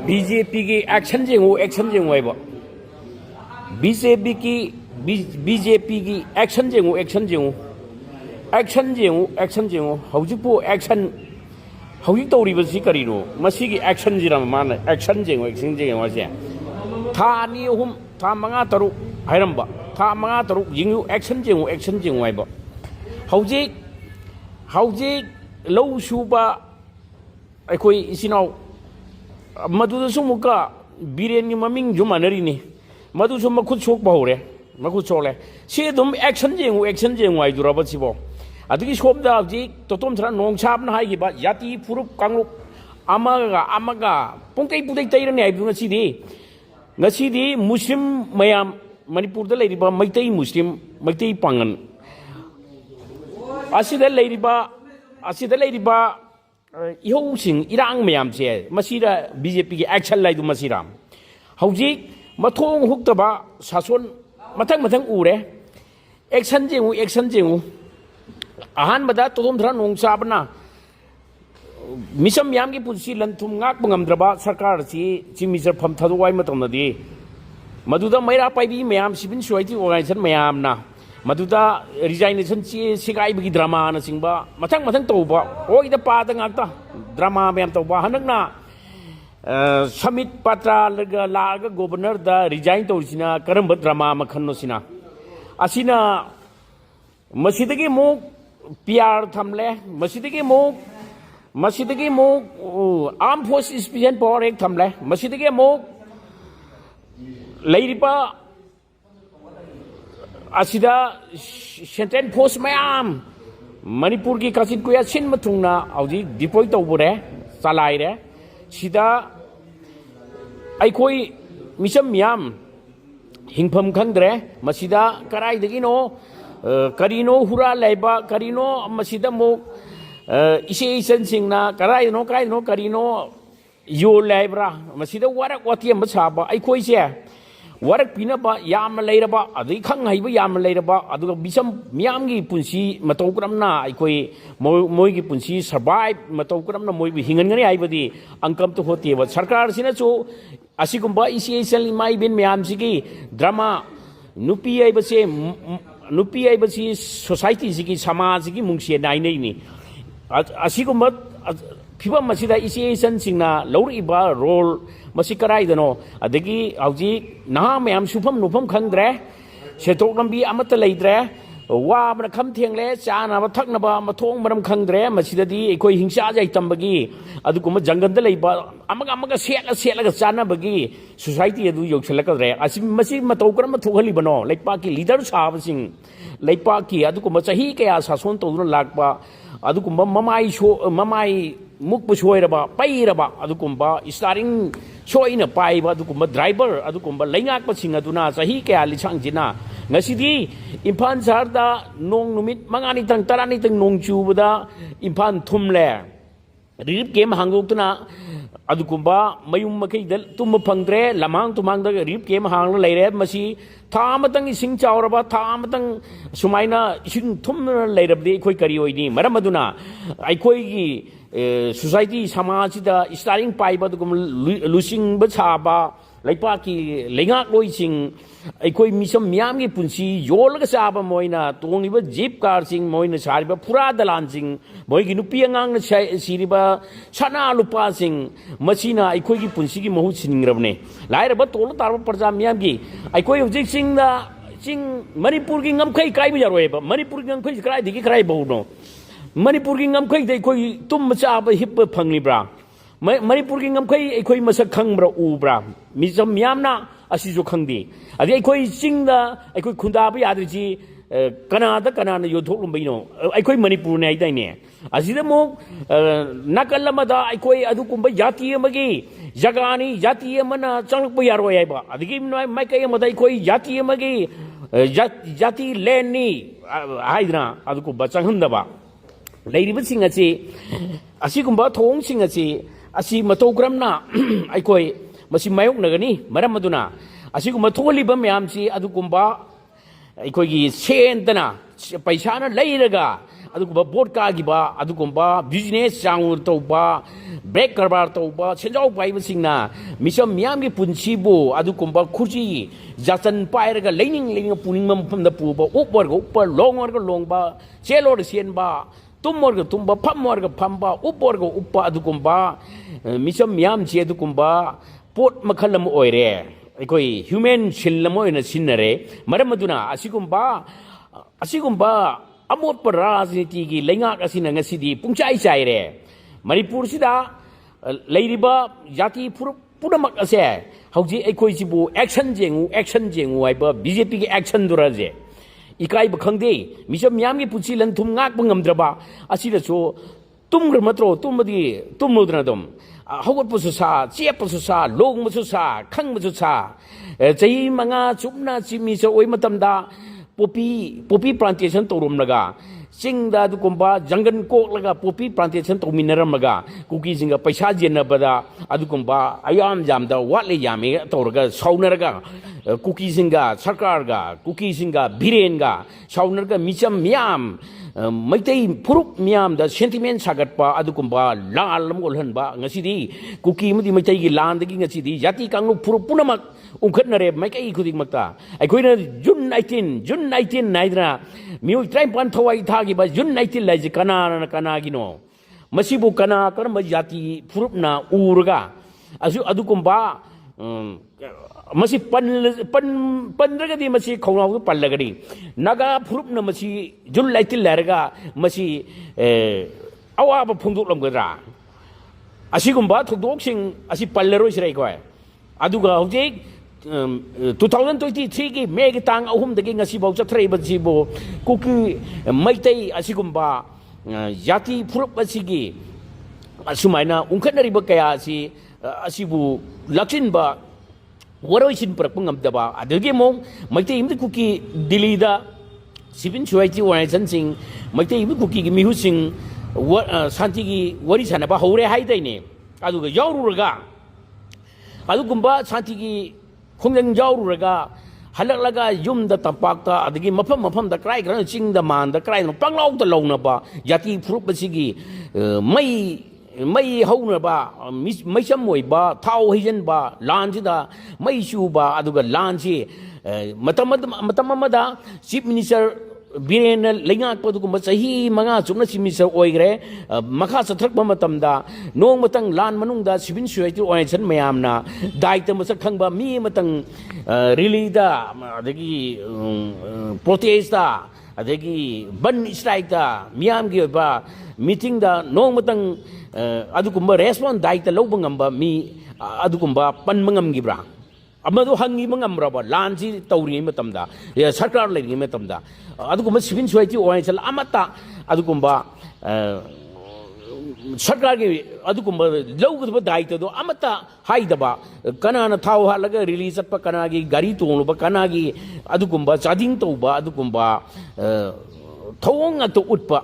BJP की action Django है BJP की एक्शन जेंगो हौजिपो एक्शन हौजिक तौरीबसी करीनो मसीगी एक्शन जिराम मान एक्शन जेंगो से था अनी अहुम था मंगा तरुक हायरंबा था मंगा तरुक जिंगु एक्शन जेंगो है हौजिक लौ सुबा अखोई इसिनाव मधुदसु मुका बीरेन ममिंग जुमानरीनी मधुसु मखुद सोक बहुरे मखुद सोले से दुम एक्शन जेंगो आई दुराबसिबो अदुगी सोमदा हौजिक तोतोम थरा नोंग साबना हाइगिबा याति फुरुप कांगुप अमगा पुंकै पुदै तैरने आइबु ngasi muslim mayam manipur da leiriba maitai muslim maitai pangan asida leiriba ihou sing irang mayam se masira bjp ki action lai du masiram hauji mathong huktaba sason mathang ure action jengu ahan bada todom thra nong sabna मिसम याम की पुंसी लंथुम ngak bangamdraba sarkar si chimiser pham thadwai matomnadi maduda maira paibi mayam sibin soiti organization mayam na maduda resignation chi sigai bi drama na singba mathang toba oi da pa da ngakta drama mayam toba hanakna samit patra laga governor da resign torisina karamba drama makhanno sina asina masidagi mo pr thamle masidagi mo armed forces special power ek thamle masidagi mo leiripa asida central force mayam manipur ki kasin kuya sin mathungna audi deploy tawbure salai re sida aikoi misam yam hingpham khangdre masida karai dagino karino hura laiba karino masida mo ise singna karai no karino yo laibra masida warak watiam basaba ai khoi se warak pina ba yam leiraba adui khang haiba yam leiraba aduga bisam miam gi punsi matau kramna ai khoi moi gi punsi survive matau kramna moi bi hingan ngani aibadi angkam to hote ba sarkar sina chu asigumba ise mai bin miam sigi drama nupi aiba se society sigi samaj sigi mungse nai nei ni असिगुम्बा फिबम मसिदा इसिएशन सिंगना लौरिबा role मसि कराइदनो अदगी हौजी नहा मयाम सुफम नुफम खंगद्रे सेथोक लंबी अमत लेद्रे वा मन खम थेंगले चानाबा थकनबा मथोंग मरम खंगद्रे मसिददी एकोय हिंसा जाय तंबगी अदुगुम जंगल द लेबा अमगा सेलगा चानाबगी सोसाइटी अदु योक्सलकद्रे असि मसि मतौ करम थोहलिबनो लेपा की लीडर साबसिंग लेपा की अदुगुम चही कया सासोन तौदुन लागबा अदुकुंबा ममाई मुक्पु सोइरबा पैरबा अदुकुंबा स्टारिंग सोइना पाइबा अदुकुंबा ड्राइवर अदुकुंबा लैंगाकपा सिंग अदुना सही कया लिसांग जिना ngasi इम्फाल शहरदा नोंग नुमित मंगानी तंग तरानी तंग नोंग चुबदा इम्फाल थुमले रिप गेम हांगोक्तुना अदुकुंबा मयुम मखै तुम फंगद्रे लमांग तुमांग द रिप गेम हांग लेरे मसी थामतंग इसिंग चावरबा थामतंग सुमाइना इसिंग थुम लेरबदे खोय करी ओइनी मरम अदुना आइखोयगी सोसाइटी समाजदा स्टारिंग पाइबा दुगुम लुसिंग बछाबा लैपा की लेंगा लोइसिंग अखोई मिसम मियाम की पुंसी योलग साबा मोइना तोंगिबा जीप कार सिंग मोइना सारिबा पुरा दलान सिंग मोइगी नुपी अंगांग सिरिबा सना लुपा सिंग मसीना अखोई की पुंसी की महु सिंगरबने लाइरबा तोलो तारबा प्रजा मियाम की अखोई हुजिक सिंगदा सिंग मणिपुर की ngमखै काइबा यारोयबा मणिपुर की ngमखै कराइ दिगी कराइ बहुनो मणिपुर की ngमखै दे अखोई तुम चाबा हिप फंगलिब्रा मणिपुर की ngमखै अखोई मसक खंगब्रा उब्रा मिसम मियामना असिजो खंगदी अदे अखोई चिंगदा अखोई खुंदाबा याद्रिजी कनाना योथोलुंबैनो अखोई मणिपुर ने आइदाइने असिदा मो नकलमदा अखोई अदुकुंबा जाति अमगी जगानी जाति अमना चंगलपा यारोय आइबा अदगी माइकै अमदा अखोई जाति अमगी जाति लेनी हाइदना अदुकुंबा चंगहंदबा लेरिबा सिंग असी असिकुंबा थोंग सिंग असी मतौग्रमना अखोई मसी मायोक नगनी मरम अदुना असिगुम थोलिबा म्यामसी अदुकुंबा अखोगी सेंतना पैसाना लेरगा ꯑꯗꯨꯒꯨꯝꯕ ꯕꯣꯠ ꯀꯥꯈꯤꯕ ꯑꯗꯨꯒꯨꯝꯕ ꯕꯤꯖꯤꯅꯦꯁ ꯆꯥꯎꯅ ꯇꯧꯕ ꯕ꯭ꯔꯦꯛ ꯀꯔꯕꯥꯔ ꯇꯧꯕ ꯁꯦꯟꯖꯥꯎ ꯄꯥꯏꯕꯁꯤꯡꯅ ꯃꯤꯆꯝ ꯃꯤꯌꯥꯝꯒꯤ ꯄꯨꯟꯁꯤꯕꯨ ꯑꯗꯨꯒꯨꯝꯕ ꯈꯨꯔꯖꯤ ꯖꯥꯆꯟ ꯄꯥꯏꯔꯒ ꯂꯩꯅꯤꯡ ꯄꯨꯅꯤꯡꯕ ꯃꯐꯝꯗ ꯄꯨꯕ ꯎꯞꯄꯔꯒ ꯎꯞꯄ ꯂꯣꯡꯉꯔꯒ ꯂꯣꯡꯕ ꯆꯦꯜꯂꯣꯔꯒ ꯆꯦꯟꯕ tumorga tumba famorga phamba uporga uppa adukumba misam miyamchi adukumba pot makhalam oire aikoi human shillamo ina sinnare maramaduna asigumba amot parajniti gi lengak asina ngasidi pungchai chaire manipur sida leiriba jati punamak ase hauji aikoi sibu action jengu aiba bjp gi action duraje ikai bakhangde misam yamgi puchi lan thum ngak bangamdraba asida so tumgra matro tumadi tumudna dum hagot pusu sa chep pusu sa long musu sa khang musu sa chai manga chupna chimi so oi matamda popi plantation torum laga singda du kumba jangan kok laga popi plantation to minaram laga kuki singa paisa jenna bada adu kumba ayam jamda watle yame torga saunaraga kuki singa sarkar ga kuki singa biren ga saunarga micham miam maitai puruk miam da sentiment sagatpa adu kumba lalam olhanba ngasidi kuki mudi maitai gi landagi ngasidi yati kanglu puruk punamak ungkhatnare maikai khudik makta aikoina June 19 naidra miu train pan thawai thagi ba June 19 lai kana gino masibu kana karma yati purupna urga adu kumba masi pan ragadi masi khawna pallagadi naga purupna masi June 19 laraga masi awa ba phungduk lamgadra asigumba thudok sing asi palleroi sirai ko aduga hojik 2023 ki May ki tang ahum dagi ngasi bau chathrai bajibo kuki maitai asigumba yati phurup asigi asumaina ungkhatnari ba kaya asibu laksin ba waroi sin prakpungam daba adagi mong maitai imdi kuki Delhi da sibin chuaiti organization sing maitai imdi kuki gi mihu sing santi gi wari sana ba hore haidai ne aduga yaururaga adugumba santi gi khongjang jaururaga halaklaga yumda tampakta adagi mafam da krai kran chingda manda krai no panglaw da lawna ba yati phurup basigi mai hauna ba maisam moi ba thau hijen ba lanjida mai shu ba aduga lanji matamada chief minister biren lengak padugumba sahi manga chumna chief minister oigre makha sathrak matamda nong matang lan manungda civil society organization mayamna daita masak khangba mi matang rally da adagi protest da adagi ban strike da miyam gi ba meeting da nong matang adugumba response daita lobangamba mi adugumba pan mangam gibra amadu hangi mangamraba lanji tawri matamda ya sarkar legi matamda adugumba civil society organization amata adugumba sarkar gi adugumba lawgudba daita do amata haidaba kanana thau halaga release atpa kanagi gari tongluba kanagi adugumba chading tawba adugumba thawong ato utpa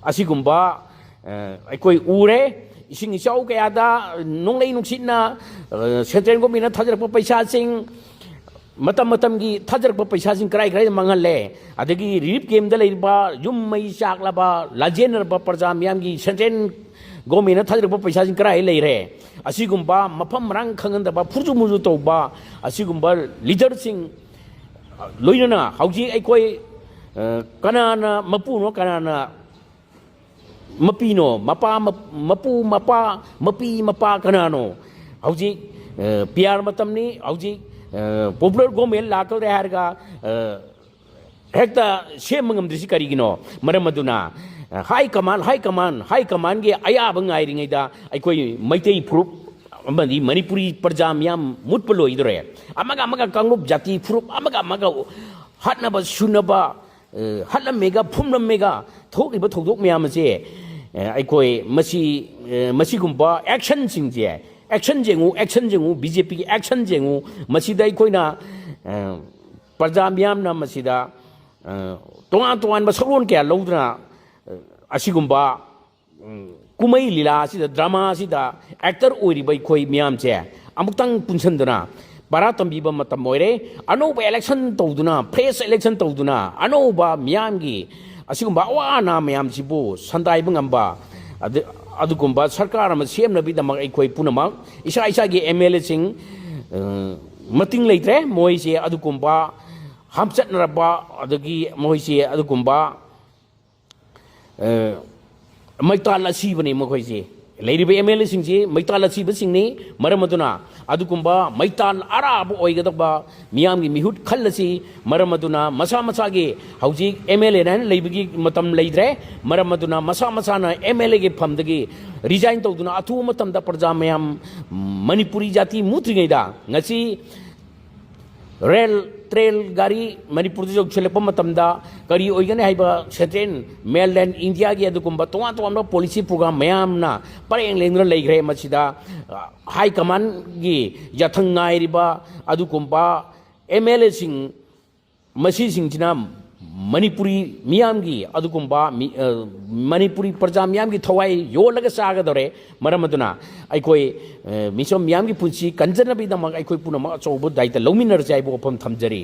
asigumba aikoi ure ising isau kaya da nonglay nuksitna central government thajarakpa paisa sing matam gi thajarakpa paisa sing krai mangalle adagi relief game da leiba yum mai chaklaba lajenerba parja miyam gi central government thajarakpa paisa sing krai leire asigumba mafam rang khanganda ba phurju muju tawba asigumba leader sing loinana hauji aikoi kanana mapu no kanana mapino mapa kanano hauji PR matamni hauji popular government lakal re harga hekta shemangam disi karigino maramaduna high command ge aya bangai ringai da aikoi maitai phurup amadi manipuri parjam yam mutpalo idore amaga kanglup jati phurup amaga hatnaba shunaba hatlam mega phumlam mega thokriba thokdok myam se aikoi masigumba action singje action jengu BJP ki action jengu masida aikoina parja myam na masida tongan ba saron kya lodra asigumba kumai lila sida drama sida actor oiri bai khoi myam che amutang punsandana baratambi ba matam moire anoba election tawduna fresh election tawduna anoba myam gi ꯑꯁꯤꯒꯨꯝꯕ ꯑꯋꯥ ꯑꯅꯥ ꯃꯌꯥꯝꯁꯤꯕꯨ ꯁꯟꯗꯥꯏꯕ ꯉꯝꯕ ꯑꯗꯨꯒꯨꯝꯕ ꯁꯔꯀꯥꯔ ꯑꯃ ꯁꯦꯝꯅꯕꯒꯤꯗꯃꯛ ꯑꯩꯈꯣꯏ ꯄꯨꯝꯅꯃꯛ ꯏꯁꯥ ꯏꯁꯥꯒꯤ MLAꯁꯤꯡ ꯃꯇꯤꯡ ꯂꯩꯇ꯭ꯔꯦ ꯃꯣꯏꯁꯦ ꯑꯗꯨꯒꯨꯝꯕ ꯍꯥꯞꯆꯠꯅꯔꯕ ꯑꯗꯒꯤ ꯃꯣꯏꯁꯦ ꯑꯗꯨꯒꯨꯝꯕ ꯃꯩꯇꯥꯜ ꯑꯁꯤꯕꯅꯤ ꯃꯈꯣꯏꯁꯦ ꯂꯩꯔꯤꯕ MLAꯁꯤꯡꯁꯤ ꯃꯩꯇꯥꯜ ꯑꯁꯤꯕꯁꯤꯡꯅꯤ ꯃꯔꯝ ꯑꯗꯨꯅ ꯑꯗꯨꯒꯨꯝꯕ ꯃꯩꯇꯥꯜ ꯑꯔꯥꯕ ꯑꯣꯏꯒꯗꯕ ꯃꯤꯌꯥꯝꯒꯤ ꯃꯤꯍꯨꯠ ꯈꯜꯂꯁꯤ ꯃꯔꯝ ꯑꯗꯨꯅ ꯃꯁꯥ ꯃꯁꯥꯒꯤ ꯍꯧꯖꯤꯛ MLA ꯍꯥꯏꯅ ꯂꯩꯕꯒꯤ ꯃꯇꯝ ꯂꯩꯇ꯭ꯔꯦ ꯃꯔꯝ ꯑꯗꯨꯅ ꯃꯁꯥ ꯃꯁꯥꯅ MLAꯒꯤ ꯐꯝꯗꯒꯤ ꯔꯤꯖꯥꯏꯟ ꯇꯧꯗꯨꯅ ꯑꯊꯨꯕ ꯃꯇꯝꯗ ꯄ꯭ꯔꯖꯥ ꯃꯌꯥꯝ ꯃꯅꯤꯄꯨꯔꯤ ꯖꯥꯇꯤ ꯃꯨꯠꯇ꯭ꯔꯤꯉꯩꯗ ꯉꯁꯤ ꯔꯦꯜ ꯇ꯭ꯔꯦꯟ ꯒꯥꯔꯤ ꯃꯅꯤꯄꯨꯔꯗ ꯌꯧꯁꯤꯜꯂꯛꯄ ꯃꯇꯝꯗ ꯀꯔꯤ ꯑꯣꯏꯒꯅꯤ ꯍꯥꯏꯕ ꯁꯦꯟꯇ꯭ꯔꯦꯜ ꯃꯦꯟꯂꯦꯟ ꯏꯟꯗꯤꯌꯥꯒꯤ ꯑꯗꯨꯒꯨꯝꯕ ꯇꯣꯉꯥꯟ ꯇꯣꯉꯥꯟꯕ ꯄꯣꯂꯤꯁꯤ ꯄ꯭ꯔꯣꯒ꯭ꯔꯥꯝ ꯃꯌꯥꯝꯅ ꯄꯔꯦꯡ ꯂꯦꯡꯗꯨꯅ ꯂꯩꯈ꯭ꯔꯦ ꯃꯁꯤꯗ ꯍꯥꯏ ꯀꯃꯥꯟꯒꯤ ꯌꯥꯊꯪ ꯉꯥꯏꯔꯤꯕ ꯑꯗꯨꯒꯨꯝꯕ MLAꯁꯤꯡ ꯃꯁꯤꯁꯤꯡꯁꯤꯅ ꯃꯅꯤꯄꯨꯔꯤ ꯃꯤꯌꯥꯝꯒꯤ ꯑꯗꯨꯒꯨꯝꯕ ꯃꯅꯤꯄꯨꯔꯤ ꯄ꯭ꯔꯖꯥ ꯃꯤꯌꯥꯝꯒꯤ ꯊꯋꯥꯏ ꯌꯣꯜꯂꯒ ꯆꯥꯒꯗꯧꯔꯦ ꯃꯔꯝ ꯑꯗꯨꯅ ꯑꯩꯈꯣꯏ ꯃꯤꯁꯣꯝ ꯃꯤꯌꯥꯝꯒꯤ ꯄꯨꯟꯁꯤ ꯀꯟꯖꯅꯕꯒꯤꯗꯃꯛ ꯑꯩꯈꯣꯏ ꯄꯨꯝꯅꯃꯛ ꯑꯆꯧꯕ ꯗꯥꯏꯇ ꯂꯧꯃꯤꯟꯅꯔꯁꯤ ꯍꯥꯏꯕ ꯋꯥꯐꯝ ꯊꯝꯖꯔꯤ